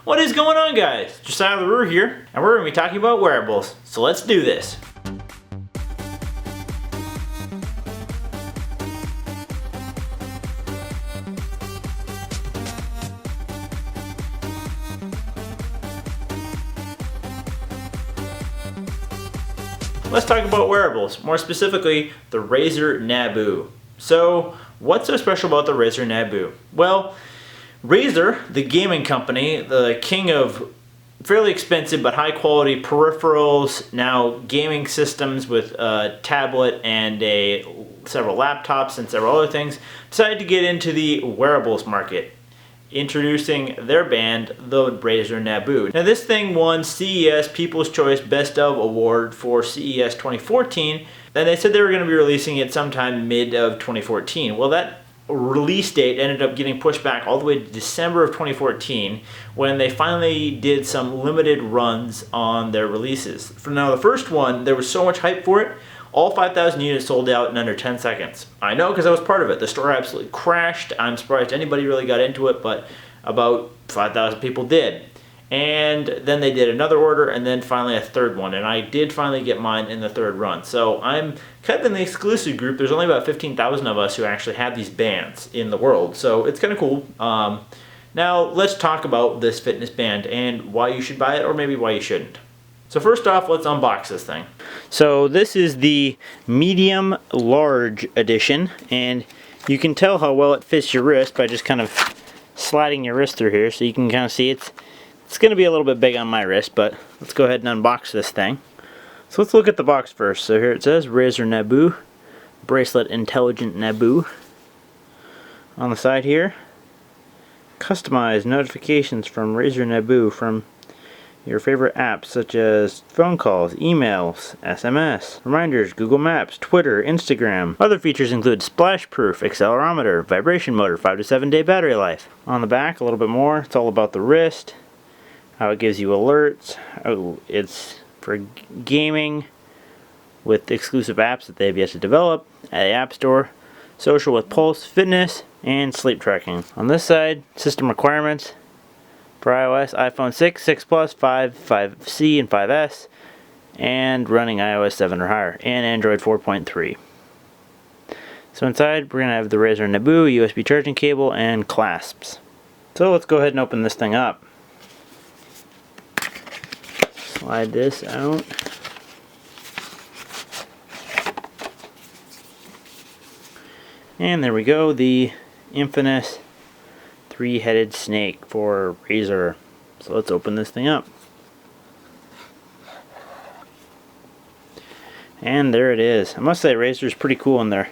What is going on, guys? Josiah LaRue here, and we're going to be talking about wearables. So let's do this. Let's talk about wearables, more specifically the Razer Nabu. So, what's so special about the Razer Nabu? Well, Razer, the gaming company, the king of fairly expensive but high quality peripherals, now gaming systems with a tablet and several laptops and several other things, decided to get into the wearables market, introducing their band, the Razer Nabu. Now this thing won CES People's Choice Best of Award for CES 2014, and they said they were going to be releasing it sometime mid of 2014. Well, that release date ended up getting pushed back all the way to December of 2014 when they finally did some limited runs on their releases. For now, the first one, there was so much hype for it, all 5,000 units sold out in under 10 seconds. I know because I was part of it. The store absolutely crashed. I'm surprised anybody really got into it, but about 5,000 people did. And then they did another order, and then finally a third one. And I did finally get mine in the third run. So I'm kind of in the exclusive group. There's only about 15,000 of us who actually have these bands in the world. So it's kind of cool. Now let's talk about this fitness band and why you should buy it, or maybe why you shouldn't. So first off, let's unbox this thing. So this is the medium large edition, and you can tell how well it fits your wrist by just kind of sliding your wrist through here. So you can kind of see it's going to be a little bit big on my wrist, but let's go ahead and unbox this thing. So let's look at the box first. So here it says Razer Nabu, Bracelet Intelligent Nabu. On the side here, customize notifications from Razer Nabu from your favorite apps such as phone calls, emails, SMS, reminders, Google Maps, Twitter, Instagram. Other features include splash proof, accelerometer, vibration motor, 5 to 7 day battery life. On the back, a little bit more. It's all about the wrist, how it gives you alerts. Oh, it's for gaming with exclusive apps that they've yet to develop at the App Store, social with Pulse, fitness, and sleep tracking. On this side, system requirements for iOS, iPhone 6, 6 Plus, 5, 5C, and 5S, and running iOS 7 or higher, and Android 4.3. So inside, we're going to have the Razer Nabu, USB charging cable, and clasps. So let's go ahead and open this thing up. Slide this out. And there we go, the infamous three-headed snake for Razer. So let's open this thing up. And there it is. I must say Razer is pretty cool in their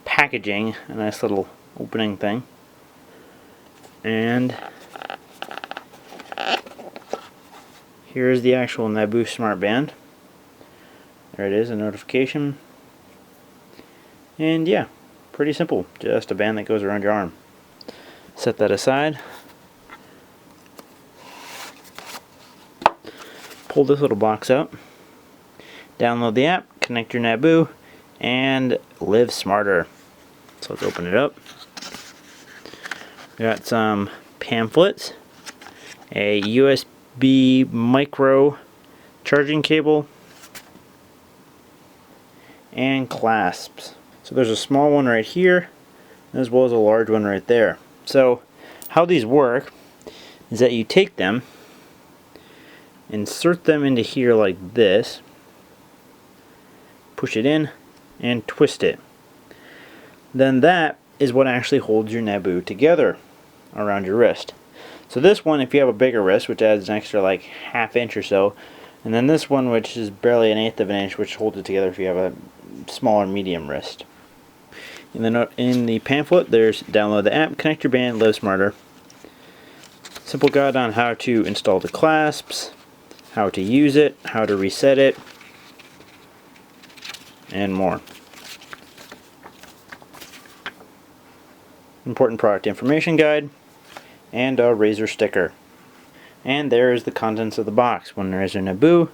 packaging. A nice little opening thing. And here's the actual Nabu Smart Band. There it is, a notification. And yeah, pretty simple. Just a band that goes around your arm. Set that aside. Pull this little box out. Download the app, connect your Nabu, and live smarter. So let's open it up. We got some pamphlets, a USB micro charging cable, and clasps. So there's a small one right here, as well as a large one right there. So how these work is that you take them, insert them into here like this, push it in, and twist it. Then that is what actually holds your Nabu together around your wrist. So this one, if you have a bigger wrist, which adds an extra like ½ inch or so, and then this one, which is barely 1/8 of an inch, which holds it together if you have a smaller medium wrist. In the pamphlet, there's download the app, connect your band, live smarter. Simple guide on how to install the clasps, how to use it, how to reset it, and more. Important product information guide, and a Razer sticker. And there is the contents of the box. One Razer Nabu,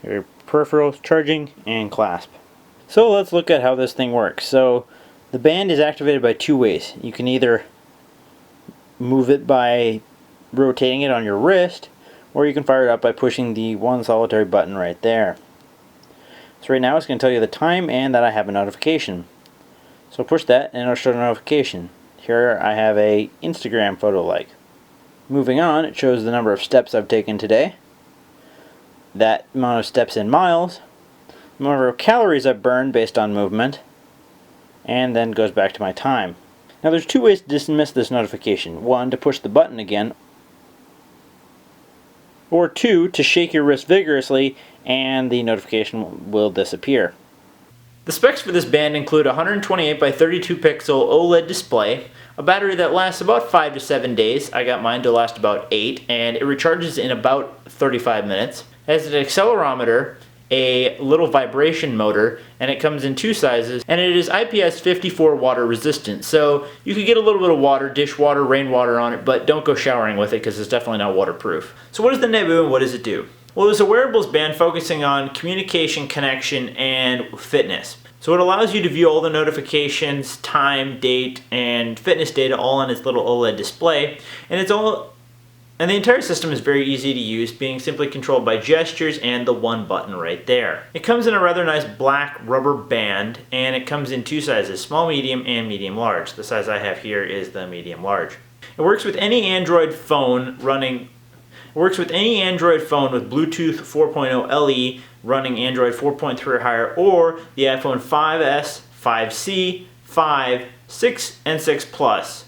your peripherals, charging, and clasp. So let's look at how this thing works. So the band is activated by two ways. You can either move it by rotating it on your wrist, or you can fire it up by pushing the one solitary button right there. So right now it's going to tell you the time and that I have a notification. So push that and it'll show the notification. Here I have a Instagram photo like. Moving on, it shows the number of steps I've taken today, that amount of steps in miles, the number of calories I've burned based on movement, and then goes back to my time. Now there's two ways to dismiss this notification. One, to push the button again, or two, to shake your wrist vigorously and the notification will disappear. The specs for this band include a 128 by 32 pixel OLED display, a battery that lasts about 5 to 7 days. I got mine to last about 8, and it recharges in about 35 minutes. It has an accelerometer, a little vibration motor, and it comes in two sizes, and it is IPS 54 water resistant. So you could get a little bit of water, dishwater, rainwater on it, but don't go showering with it because it's definitely not waterproof. So what is the Nabu and what does it do? Well, it's a wearables band focusing on communication, connection, and fitness. So it allows you to view all the notifications, time, date, and fitness data all on its little OLED display. And the entire system is very easy to use, being simply controlled by gestures and the one button right there. It comes in a rather nice black rubber band, and it comes in two sizes, small, medium, and medium large. The size I have here is the medium large. It works with any Android phone with Bluetooth 4.0 LE running Android 4.3 or higher, or the iPhone 5S, 5C, 5, 6, and 6 Plus,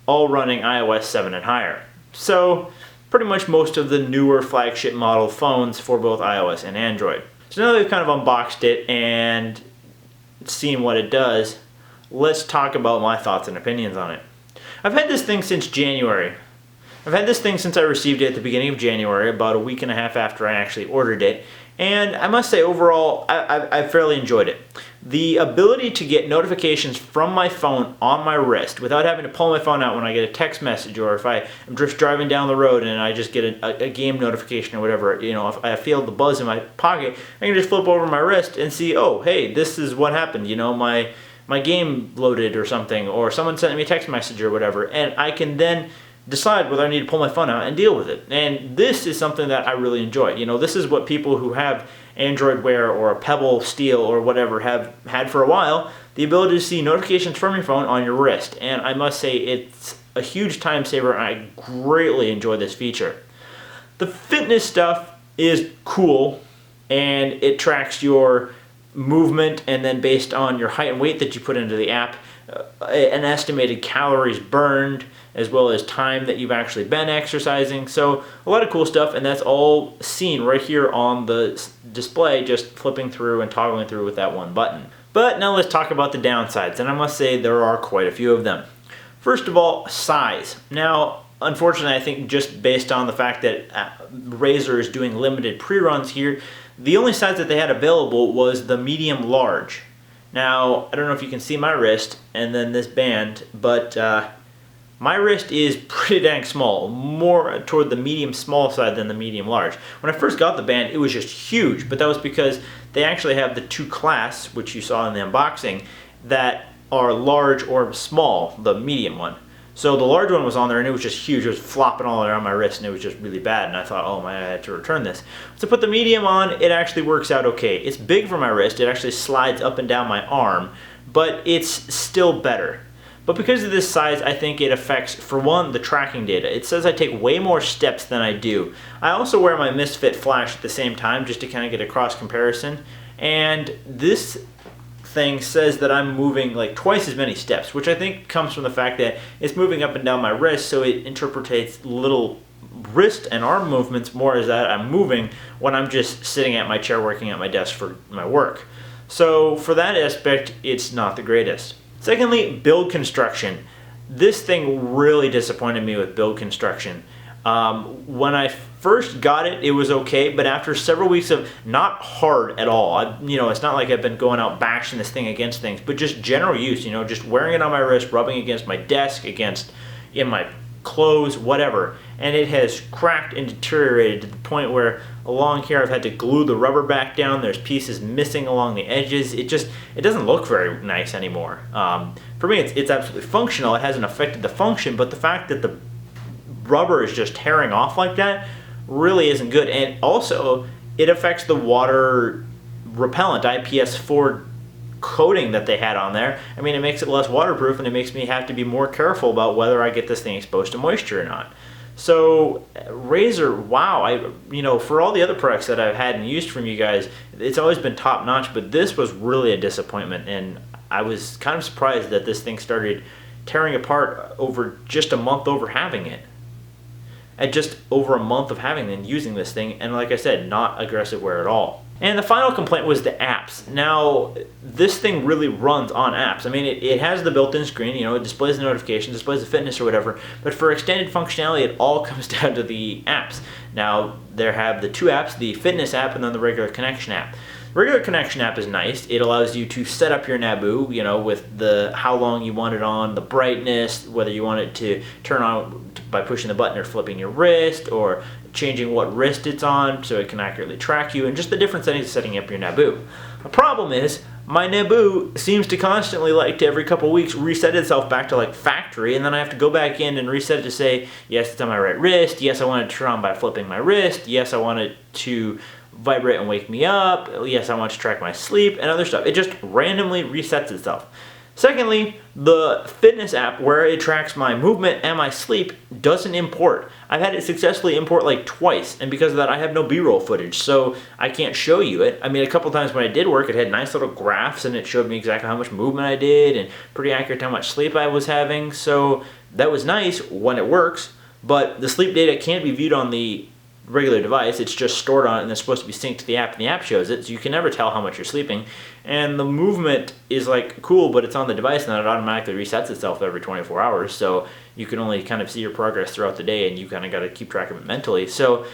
all running iOS 7 and higher. So pretty much most of the newer flagship model phones for both iOS and Android. So now that we've kind of unboxed it and seen what it does, let's talk about my thoughts and opinions on it. I've had this thing since January. I've had this thing since I received it at the beginning of January, about a week and a half after I actually ordered it, and I must say overall I fairly enjoyed it. The ability to get notifications from my phone on my wrist without having to pull my phone out when I get a text message, or if I am just driving down the road and I just get a game notification or whatever, you know, if I feel the buzz in my pocket, I can just flip over my wrist and see, oh hey, this is what happened, you know, my game loaded or something, or someone sent me a text message or whatever, and I can then decide whether I need to pull my phone out and deal with it. And this is something that I really enjoy. You know, this is what people who have Android Wear or a Pebble Steel or whatever have had for a while, the ability to see notifications from your phone on your wrist. And I must say it's a huge time saver, and I greatly enjoy this feature. The fitness stuff is cool, and it tracks your movement, and then based on your height and weight that you put into the app, an estimated calories burned, as well as time that you've actually been exercising. So a lot of cool stuff, and that's all seen right here on the display, just flipping through and toggling through with that one button. But now let's talk about the downsides, and I must say there are quite a few of them. First of all, size. Now, unfortunately, I think just based on the fact that Razer is doing limited pre-runs here, the only size that they had available was the medium large. Now, I don't know if you can see my wrist and then this band, but my wrist is pretty dang small, more toward the medium small side than the medium large. When I first got the band, it was just huge, but that was because they actually have the two clasps, which you saw in the unboxing, that are large or small, the medium one. So the large one was on there and it was just huge. It was flopping all around my wrist and it was just really bad, and I thought, oh man, I had to return this. So put the medium on, it actually works out okay. It's big for my wrist, it actually slides up and down my arm, but it's still better. But because of this size, I think it affects, for one, the tracking data. It says I take way more steps than I do. I also wear my Misfit Flash at the same time just to kind of get a cross comparison, and this thing says that I'm moving like twice as many steps, which I think comes from the fact that it's moving up and down my wrist, so it interprets little wrist and arm movements more as that I'm moving when I'm just sitting at my chair working at my desk for my work. So for that aspect, it's not the greatest. Secondly, build construction. This thing really disappointed me with build construction. When I first got it, it was okay, but after several weeks of not hard at all, it's not like I've been going out bashing this thing against things, but just general use, just wearing it on my wrist, rubbing against my desk, in my clothes, whatever, and it has cracked and deteriorated to the point where along here I've had to glue the rubber back down. There's pieces missing along the edges. It doesn't look very nice anymore. For me, it's absolutely functional. It hasn't affected the function, but the fact that the rubber is just tearing off like that really isn't good. And also, it affects the water repellent IPS4 coating that they had on there. I mean, it makes it less waterproof, and it makes me have to be more careful about whether I get this thing exposed to moisture or not. So Razer, wow, for all the other products that I've had and used from you guys, it's always been top notch, but this was really a disappointment, and I was kind of surprised that this thing started tearing apart over just a month over having it. At just over a month of having and using this thing, and like I said, not aggressive wear at all. And the final complaint was the apps. Now, this thing really runs on apps. I mean, it has the built-in screen, it displays the notifications, displays the fitness or whatever, but for extended functionality, it all comes down to the apps. Now, there have the two apps, the fitness app and then the regular connection app. The regular connection app is nice. It allows you to set up your Nabu, with the how long you want it on, the brightness, whether you want it to turn on by pushing the button or flipping your wrist, or changing what wrist it's on so it can accurately track you, and just the different settings of setting up your Nabu. The problem is, my Nabu seems to constantly like to every couple weeks reset itself back to like factory, and then I have to go back in and reset it to say, yes, it's on my right wrist, yes, I want it to turn on by flipping my wrist, yes, I want it to vibrate and wake me up, yes, I want to track my sleep, and other stuff. It just randomly resets itself. Secondly, the fitness app, where it tracks my movement and my sleep, doesn't import. I've had it successfully import like twice, and because of that, I have no B-roll footage, so I can't show you it. I mean, a couple times when I did work, it had nice little graphs, and it showed me exactly how much movement I did, and pretty accurate how much sleep I was having, so that was nice when it works, but the sleep data can't be viewed on the regular device. It's just stored on it, and it's supposed to be synced to the app, and the app shows it, so you can never tell how much you're sleeping. And the movement is like cool, but it's on the device, and then it automatically resets itself every 24 hours, so you can only kind of see your progress throughout the day, and you kind of got to keep track of it mentally. So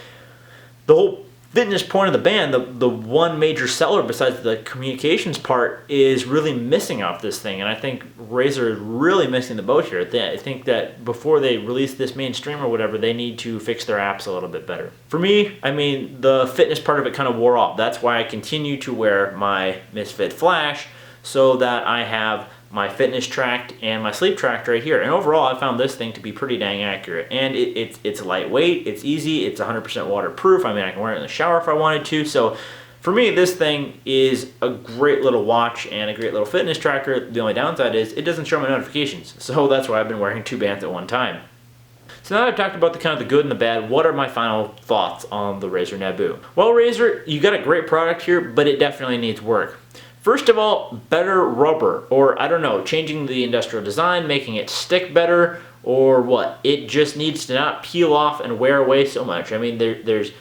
the whole fitness point of the band, the one major seller besides the communications part, is really missing off this thing, and I think Razer is really missing the boat here. I think that before they release this mainstream or whatever, they need to fix their apps a little bit better. For me, I mean, the fitness part of it kind of wore off. That's why I continue to wear my Misfit Flash, so that I have my fitness tracked and my sleep tracked right here. And overall, I found this thing to be pretty dang accurate. And it's lightweight, it's easy, it's 100% waterproof. I mean, I can wear it in the shower if I wanted to. So for me, this thing is a great little watch and a great little fitness tracker. The only downside is it doesn't show my notifications. So that's why I've been wearing two bands at one time. So now that I've talked about the kind of the good and the bad, what are my final thoughts on the Razer Nabu? Well, Razer, you got a great product here, but it definitely needs work. First of all, better rubber, or I don't know, changing the industrial design, making it stick better, or what? It just needs to not peel off and wear away so much. I mean, there's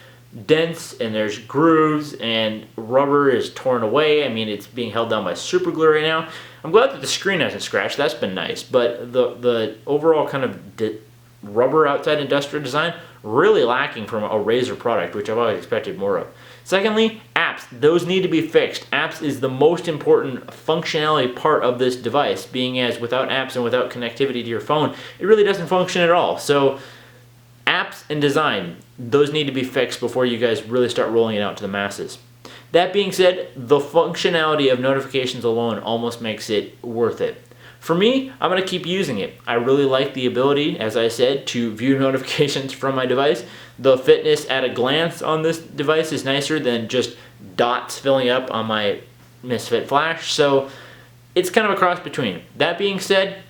dents and there's grooves, and rubber is torn away. I mean, it's being held down by super glue right now. I'm glad that the screen hasn't scratched. That's been nice, but the overall kind of rubber outside industrial design, really lacking from a Razer product, which I've always expected more of. Secondly, apps. Those need to be fixed. Apps is the most important functionality part of this device, being as without apps and without connectivity to your phone, it really doesn't function at all. So apps and design, those need to be fixed before you guys really start rolling it out to the masses. That being said, the functionality of notifications alone almost makes it worth it. For me, I'm going to keep using it. I really like the ability, as I said, to view notifications from my device. The fitness at a glance on this device is nicer than just dots filling up on my Misfit Flash, so it's kind of a cross between. That being said,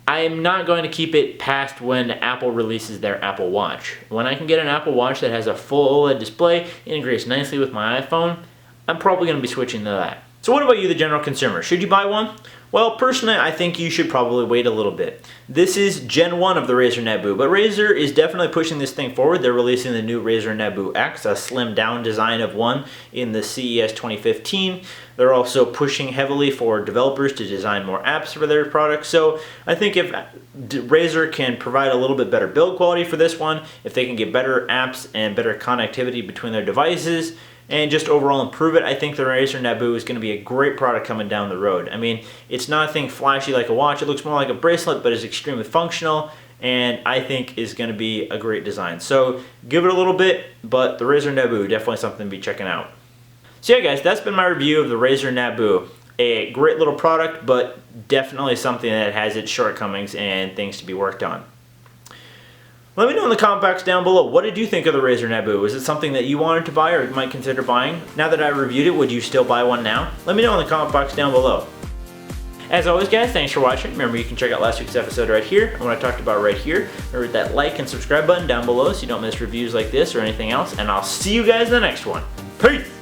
I am not going to keep it past when Apple releases their Apple Watch. When I can get an Apple Watch that has a full OLED display, integrates nicely with my iPhone, I'm probably going to be switching to that. So what about you, the general consumer? Should you buy one? Well, personally, I think you should probably wait a little bit. This is Gen 1 of the Razer Nabu, but Razer is definitely pushing this thing forward. They're releasing the new Razer Nabu X, a slimmed down design of one in the CES 2015. They're also pushing heavily for developers to design more apps for their products. So I think if Razer can provide a little bit better build quality for this one, if they can get better apps and better connectivity between their devices, and just overall improve it, I think the Razer Nabu is going to be a great product coming down the road. I mean, it's nothing flashy like a watch. It looks more like a bracelet, but is extremely functional, and I think is going to be a great design. So give it a little bit, but the Razer Nabu, definitely something to be checking out. So yeah, guys, that's been my review of the Razer Nabu. A great little product, but definitely something that has its shortcomings and things to be worked on. Let me know in the comment box down below, what did you think of the Razer Nabu? Is it something that you wanted to buy or might consider buying? Now that I reviewed it, would you still buy one now? Let me know in the comment box down below. As always guys, thanks for watching. Remember you can check out last week's episode right here and what I talked about right here. Remember that like and subscribe button down below so you don't miss reviews like this or anything else, and I'll see you guys in the next one. Peace!